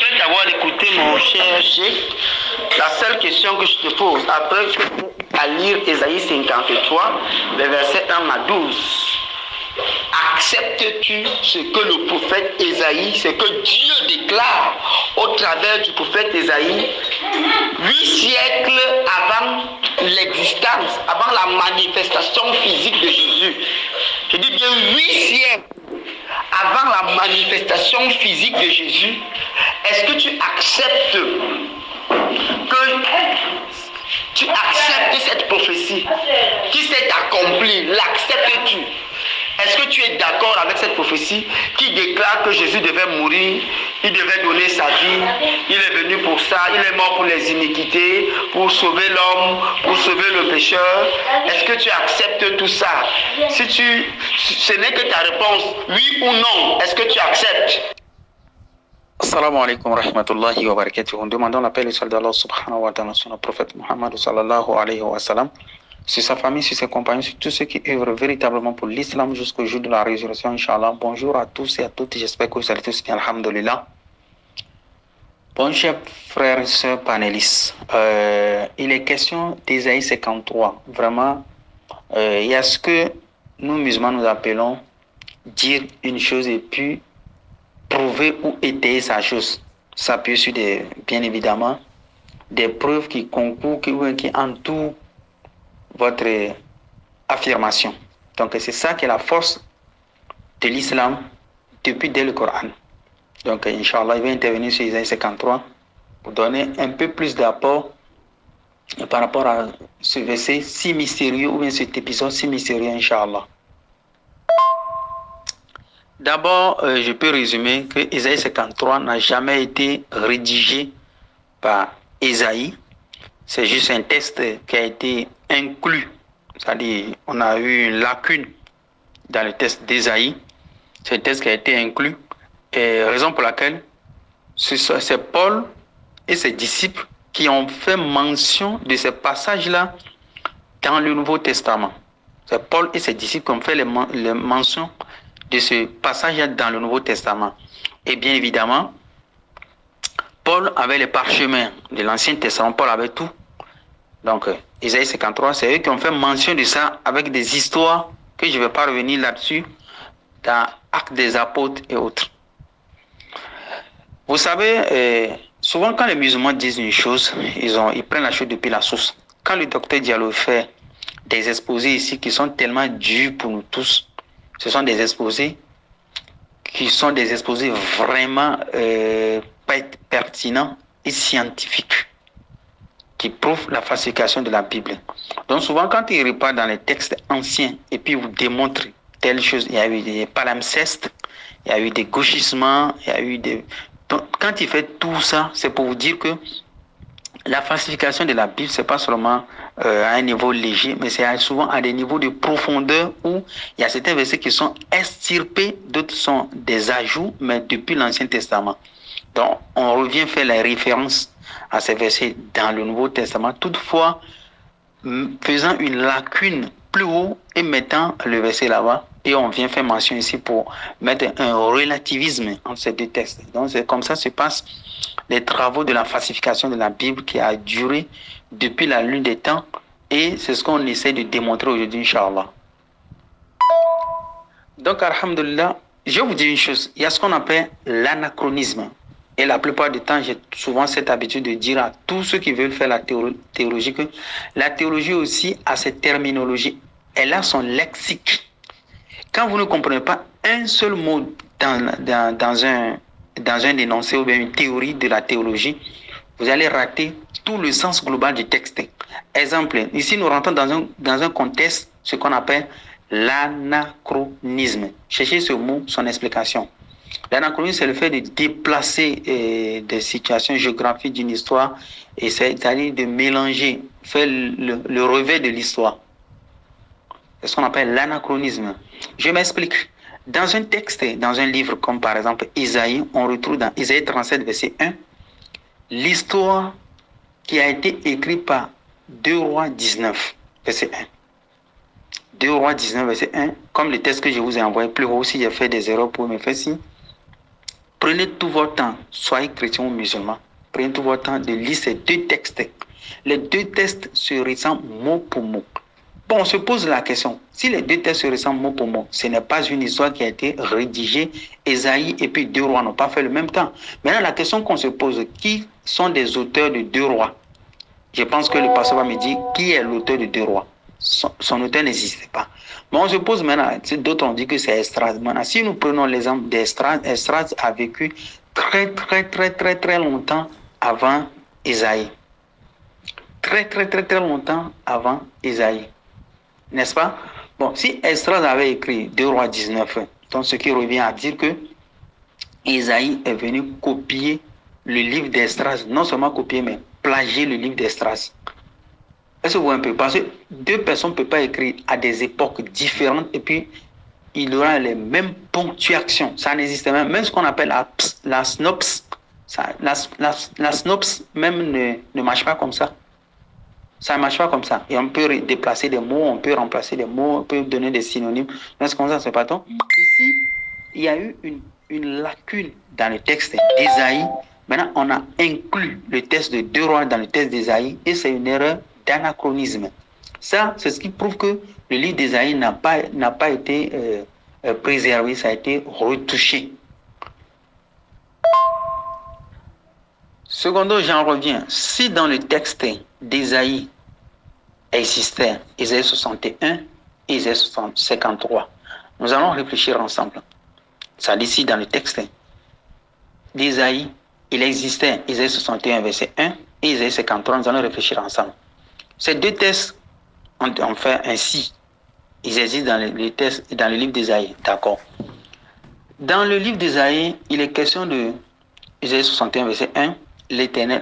Après t'avoir écouté, mon cher Cheikh, la seule question que je te pose, après à lire Ésaïe 53, les versets 1 à 12, acceptes-tu ce que le prophète Ésaïe, ce que Dieu déclare au travers du prophète Ésaïe, 8 siècles avant l'existence, avant la manifestation physique de Jésus? Je dis bien 8 siècles avant la manifestation physique de Jésus. Est-ce que tu acceptes cette prophétie qui s'est accomplie? L'acceptes-tu? Est-ce que tu es d'accord avec cette prophétie qui déclare que Jésus devait mourir, il devait donner sa vie, il est venu pour ça, il est mort pour les iniquités, pour sauver l'homme, pour sauver le pécheur? Est-ce que tu acceptes tout ça? Ce n'est que ta réponse, oui ou non, est-ce que tu acceptes? Assalamu alaikum wa rahmatullahi wa barakatuh. Nous demandons la paix et le salut d'Allah subhanahu wa ta'ala sur le prophète Muhammad sallallahu alayhi wa sallam, sur sa famille, sur ses compagnons, sur tous ceux qui œuvrent véritablement pour l'islam jusqu'au jour de la résurrection, Inch'Allah. Bonjour à tous et à toutes, j'espère que vous allez tous bien, alhamdulillah. Bon, chers frères et sœurs panélistes, il est question d'Ésaïe 53. Vraiment, il y a ce que nous musulmans nous appelons dire une chose et puis prouver ou étayer sa chose. S'appuyer sur bien évidemment des preuves qui concourent, qui entourent votre affirmation. Donc c'est ça qui est la force de l'islam depuis dès le Coran. Donc Inch'Allah, il va intervenir sur Isaïe 53 pour donner un peu plus d'apport par rapport à ce verset si mystérieux ou bien cet épisode si mystérieux, Inch'Allah. D'abord, je peux résumer que Isaïe 53 n'a jamais été rédigé par Ésaïe. C'est juste un texte qui a été inclus. C'est-à-dire, on a eu une lacune dans le texte d'Ésaïe. C'est un texte qui a été inclus. Et raison pour laquelle c'est Paul et ses disciples qui ont fait mention de ces passages-là dans le Nouveau Testament. C'est Paul et ses disciples qui ont fait les mentions de ce passage dans le Nouveau Testament. Et bien évidemment, Paul avait les parchemins de l'Ancien Testament, Paul avait tout. Donc, Isaïe 53, c'est eux qui ont fait mention de ça avec des histoires que je ne vais pas revenir là-dessus, dans Actes des Apôtres et autres. Vous savez, souvent quand les musulmans disent une chose, ils prennent la chose depuis la source. Quand le docteur Diallo fait des exposés ici qui sont tellement durs pour nous tous, ce sont des exposés qui sont des exposés vraiment pertinents et scientifiques qui prouvent la falsification de la Bible. Donc souvent quand il repart dans les textes anciens et puis vous démontre telle chose, il y a eu des palimpsestes, il y a eu des gauchissements, il y a eu des... Donc, quand il fait tout ça, c'est pour vous dire que la falsification de la Bible, c'est pas seulement à un niveau léger, mais c'est souvent à des niveaux de profondeur où il y a certains versets qui sont extirpés, d'autres sont des ajouts, mais depuis l'Ancien Testament. Donc, on revient faire la référence à ces versets dans le Nouveau Testament, toutefois, faisant une lacune plus haut et mettant le verset là-bas, et on vient faire mention ici pour mettre un relativisme entre ces deux textes. Donc, c'est comme ça se passent les travaux de la falsification de la Bible qui a duré depuis la lune des temps, et c'est ce qu'on essaie de démontrer aujourd'hui, Inch'Allah. Donc, alhamdulillah, je vais vous dire une chose, il y a ce qu'on appelle l'anachronisme. Et la plupart du temps, j'ai souvent cette habitude de dire à tous ceux qui veulent faire la théologie que la théologie aussi a cette terminologie, elle a son lexique. Quand vous ne comprenez pas un seul mot dans un énoncé ou bien une théorie de la théologie, vous allez rater tout le sens global du texte. Exemple, ici nous rentrons dans un contexte, ce qu'on appelle l'anachronisme. Cherchez ce mot, son explication. L'anachronisme, c'est le fait de déplacer des situations géographiques d'une histoire, et c'est-à-dire de mélanger, faire le revers de l'histoire. C'est ce qu'on appelle l'anachronisme. Je m'explique. Dans un texte, dans un livre comme par exemple Isaïe, on retrouve dans Isaïe 37, verset 1, l'histoire qui a été écrite par 2 Rois 19, verset 1. 2 Rois 19, verset 1, comme le texte que je vous ai envoyé plus haut, si j'ai fait des erreurs pour me faire signe. Prenez tout votre temps, soyez chrétien ou musulman, prenez tout votre temps de lire ces deux textes. Les deux textes se ressemblent mot pour mot. Bon, on se pose la question, si les deux textes se ressemblent mot pour mot, ce n'est pas une histoire qui a été rédigée, Ésaïe et puis 2 rois n'ont pas fait le même temps. Maintenant, la question qu'on se pose, qui sont des auteurs de 2 rois? Je pense que le pasteur va me dire, qui est l'auteur de 2 rois? Son auteur n'existait pas. Mais on se pose maintenant, d'autres ont dit que c'est Esdras. Maintenant, si nous prenons l'exemple d'Esdras, Esdras a vécu très longtemps avant Ésaïe. Très longtemps avant Ésaïe. N'est-ce pas? Bon, si Esdras avait écrit 2 rois 19, donc ce qui revient à dire que Ésaïe est venu copier le livre d'Esdras, non seulement copier, mais plagier le livre d'Esdras. Est-ce que vous voyez un peu? Parce que deux personnes ne peuvent pas écrire à des époques différentes et puis il y aura les mêmes ponctuations. Ça n'existe même. Même ce qu'on appelle la synopse, la synopse même ne marche pas comme ça. Ça ne marche pas comme ça. Et on peut déplacer des mots, on peut remplacer des mots, on peut donner des synonymes. Mais c'est comme ça, c'est pas tant. Ici, il y a eu une lacune dans le texte d'Ésaïe. Maintenant, on a inclus le texte de 2 rois dans le texte d'Ésaïe et c'est une erreur d'anachronisme. Ça, c'est ce qui prouve que le livre d'Ésaïe n'a pas été préservé, ça a été retouché. Secondo, j'en reviens. Si dans le texte d'Ésaïe existait Ésaïe 61 et Ésaïe 53, nous allons réfléchir ensemble. Ça dit ici dans le texte d'Ésaïe, il existait Ésaïe 61 verset 1 et Ésaïe 53, nous allons réfléchir ensemble. Ces deux textes ont fait ainsi. Ils existent dans le livre d'Ésaïe, d'accord. Dans le livre d'Ésaïe, il est question de Ésaïe 61 verset 1, l'Éternel,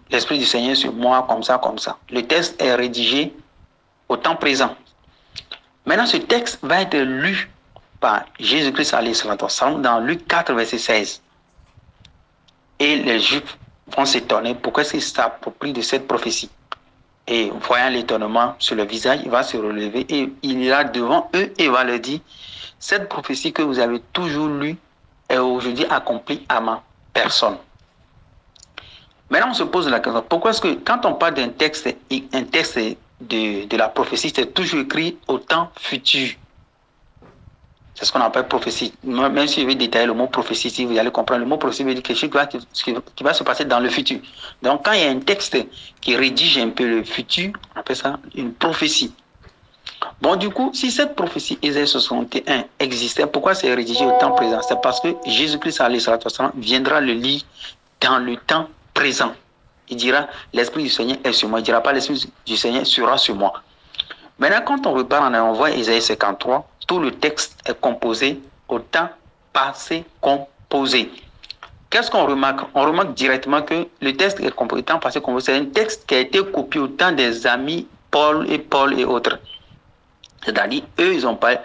l'Esprit du Seigneur sur moi, comme ça. Le texte est rédigé au temps présent. Maintenant, ce texte va être lu par Jésus-Christ dans Luc 4 verset 16. Et les Juifs vont s'étonner pourquoi est-ce qu'ils s'approprient de cette prophétie. Et voyant l'étonnement sur le visage, il va se relever et il ira devant eux et va leur dire, cette prophétie que vous avez toujours lue est aujourd'hui accomplie à ma personne. Maintenant, on se pose la question, pourquoi est-ce que quand on parle d'un texte, de la prophétie, c'est toujours écrit au temps futur? C'est ce qu'on appelle prophétie. Même si je vais détailler le mot prophétie, si vous allez comprendre, le mot prophétie veut dire quelque chose qui va se passer dans le futur. Donc, quand il y a un texte qui rédige un peu le futur, on appelle ça une prophétie. Bon, du coup, si cette prophétie, Ésaïe 61, existait, pourquoi c'est rédigé au temps présent? C'est parce que Jésus-Christ, viendra le lire dans le temps présent. Il dira, l'Esprit du Seigneur est sur moi. Il ne dira pas, l'Esprit du Seigneur sera sur moi. Maintenant, quand on repart on voit Ésaïe 53, tout le texte est composé au temps passé composé. Qu'est-ce qu'on remarque? On remarque directement que le texte est composé au temps passé composé. C'est un texte qui a été copié au temps des amis Paul et autres. C'est-à-dire, eux, ils n'ont pas...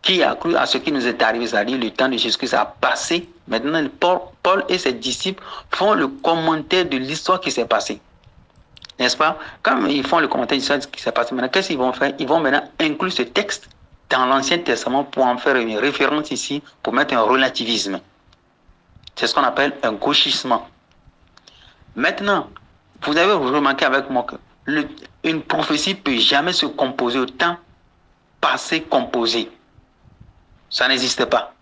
Qui a cru à ce qui nous est arrivé, c'est-à-dire le temps de Jésus-Christ a passé. Maintenant, Paul et ses disciples font le commentaire de l'histoire qui s'est passée. N'est-ce pas? Quand ils font le commentaire de l'histoire qui s'est passée, maintenant, qu'est-ce qu'ils vont faire? Ils vont maintenant inclure ce texte dans l'Ancien Testament pour en faire une référence ici, pour mettre un relativisme. C'est ce qu'on appelle un gauchissement. Maintenant, vous avez remarqué avec moi que une prophétie ne peut jamais se composer au temps passé composé. Ça n'existe pas.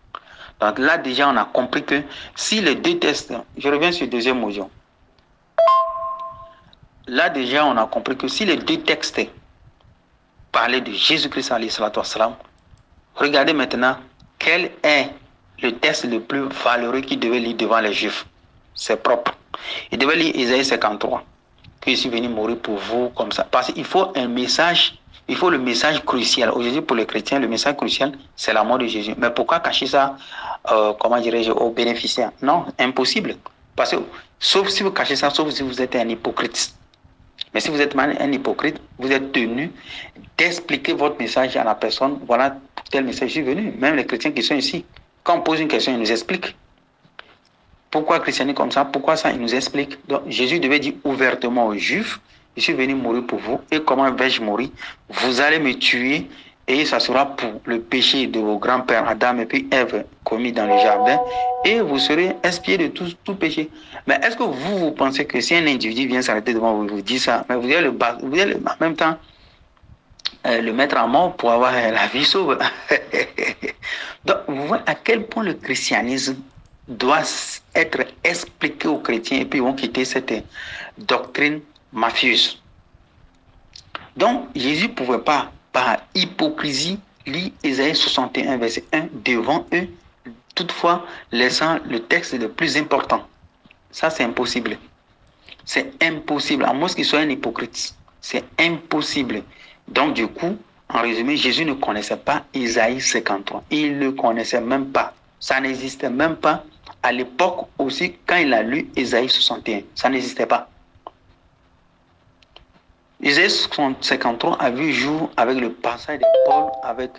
Donc là, déjà, on a compris que si les deux textes, je reviens sur le deuxième audio. Là, déjà, on a compris que si les deux textes parlaient de Jésus-Christ, regardez maintenant quel est le texte le plus valeureux qu'il devait lire devant les Juifs. C'est propre. Il devait lire Ésaïe 53, que je suis venu mourir pour vous, comme ça. Parce qu'il faut un message. Il faut le message crucial. Aujourd'hui, pour les chrétiens, le message crucial, c'est la mort de Jésus. Mais pourquoi cacher ça, comment dirais-je, aux bénéficiaires? Non, impossible. Parce que, sauf si vous cachez ça, sauf si vous êtes un hypocrite. Mais si vous êtes un hypocrite, vous êtes tenu d'expliquer votre message à la personne. Voilà, tel message, je suis venu. Même les chrétiens qui sont ici, quand on pose une question, ils nous expliquent. Pourquoi christianer comme ça? Pourquoi ça? Ils nous expliquent. Donc, Jésus devait dire ouvertement aux Juifs, je suis venu mourir pour vous. Et comment vais-je mourir? Vous allez me tuer et ça sera pour le péché de vos grands-pères Adam et puis Ève commis dans le jardin, et vous serez expiés de tout péché. Mais est-ce que vous pensez que si un individu vient s'arrêter devant vous, vous dit ça, mais vous allez en même temps le mettre à mort pour avoir la vie sauve? Donc, vous voyez à quel point le christianisme doit être expliqué aux chrétiens, et puis ils vont quitter cette doctrine mafieuse. Donc, Jésus ne pouvait pas, par hypocrisie, lire Ésaïe 61, verset 1 devant eux, toutefois laissant le texte le plus important. Ça, c'est impossible. C'est impossible, à moins qu'il soit un hypocrite. C'est impossible. Donc, du coup, en résumé, Jésus ne connaissait pas Ésaïe 53. Il ne le connaissait même pas. Ça n'existait même pas à l'époque aussi, quand il a lu Ésaïe 61. Ça n'existait pas. Ésaïe 53 a vu jour avec le passage de Paul, avec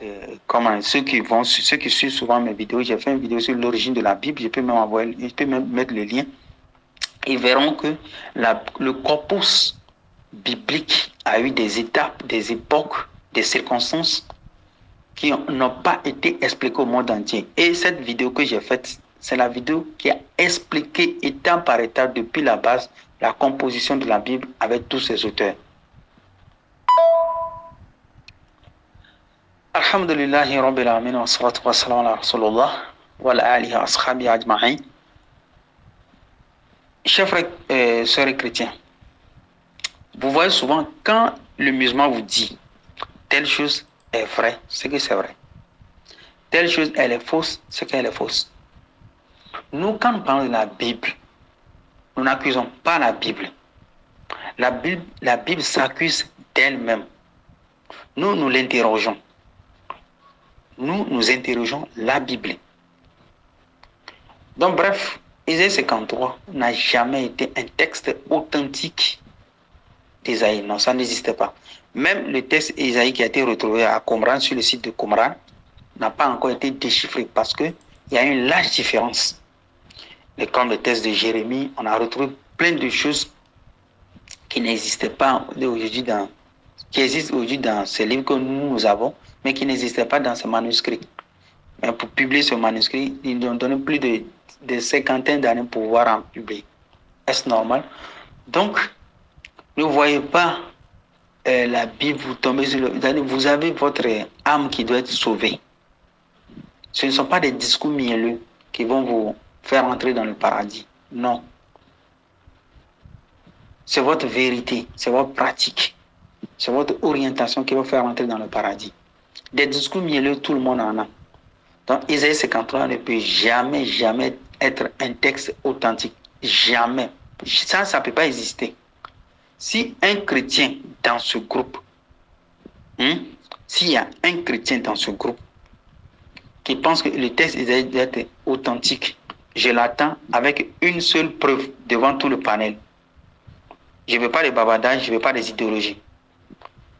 ceux qui suivent souvent mes vidéos. J'ai fait une vidéo sur l'origine de la Bible. Je peux même mettre le lien. Ils verront que le corpus biblique a eu des étapes, des époques, des circonstances qui n'ont pas été expliquées au monde entier. Et cette vidéo que j'ai faite, c'est la vidéo qui a expliqué étape par étape depuis la base la composition de la Bible avec tous ses auteurs. Alhamdulillahi Rabbil Alamin wa salatu wa salam ala Rasulullah wa ala alihi wa ashabihi ajma'in. Chers frères et sœurs chrétiens, vous voyez souvent quand le musulman vous dit telle chose est vraie, c'est que c'est vrai. Telle chose elle est fausse, c'est qu'elle est fausse. Nous, quand nous parlons de la Bible, nous n'accusons pas la Bible. La Bible s'accuse d'elle-même. Nous l'interrogeons. Nous interrogeons la Bible. Donc bref, Ésaïe 53 n'a jamais été un texte authentique d'Ésaïe. Non, ça n'existait pas. Même le texte Ésaïe qui a été retrouvé à Qumran, sur le site de Qumran, n'a pas encore été déchiffré parce qu'il y a une large différence. Et comme le texte de Jérémie, on a retrouvé plein de choses qui n'existaient pas aujourd'hui qui existent aujourd'hui dans ces livres que nous avons, mais qui n'existaient pas dans ce manuscrit. Mais pour publier ce manuscrit, ils nous ont donné plus de cinquantaine d'années pour pouvoir en publier. Est-ce normal? Donc, ne voyez pas la Bible, vous tombez sur vous avez votre âme qui doit être sauvée. Ce ne sont pas des discours mielleux qui vont vous faire entrer dans le paradis. Non. C'est votre vérité, c'est votre pratique, c'est votre orientation qui va faire entrer dans le paradis. Des discours mielleux, tout le monde en a. Donc, Ésaïe 53 ne peut jamais être un texte authentique. Jamais. Ça ne peut pas exister. Si un chrétien dans ce groupe, s'il y a un chrétien dans ce groupe qui pense que le texte Ésaïe doit être authentique, je l'attends avec une seule preuve devant tout le panel. Je ne veux pas des bavardages, je ne veux pas des idéologies.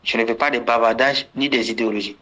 Je ne veux pas des bavardages ni des idéologies.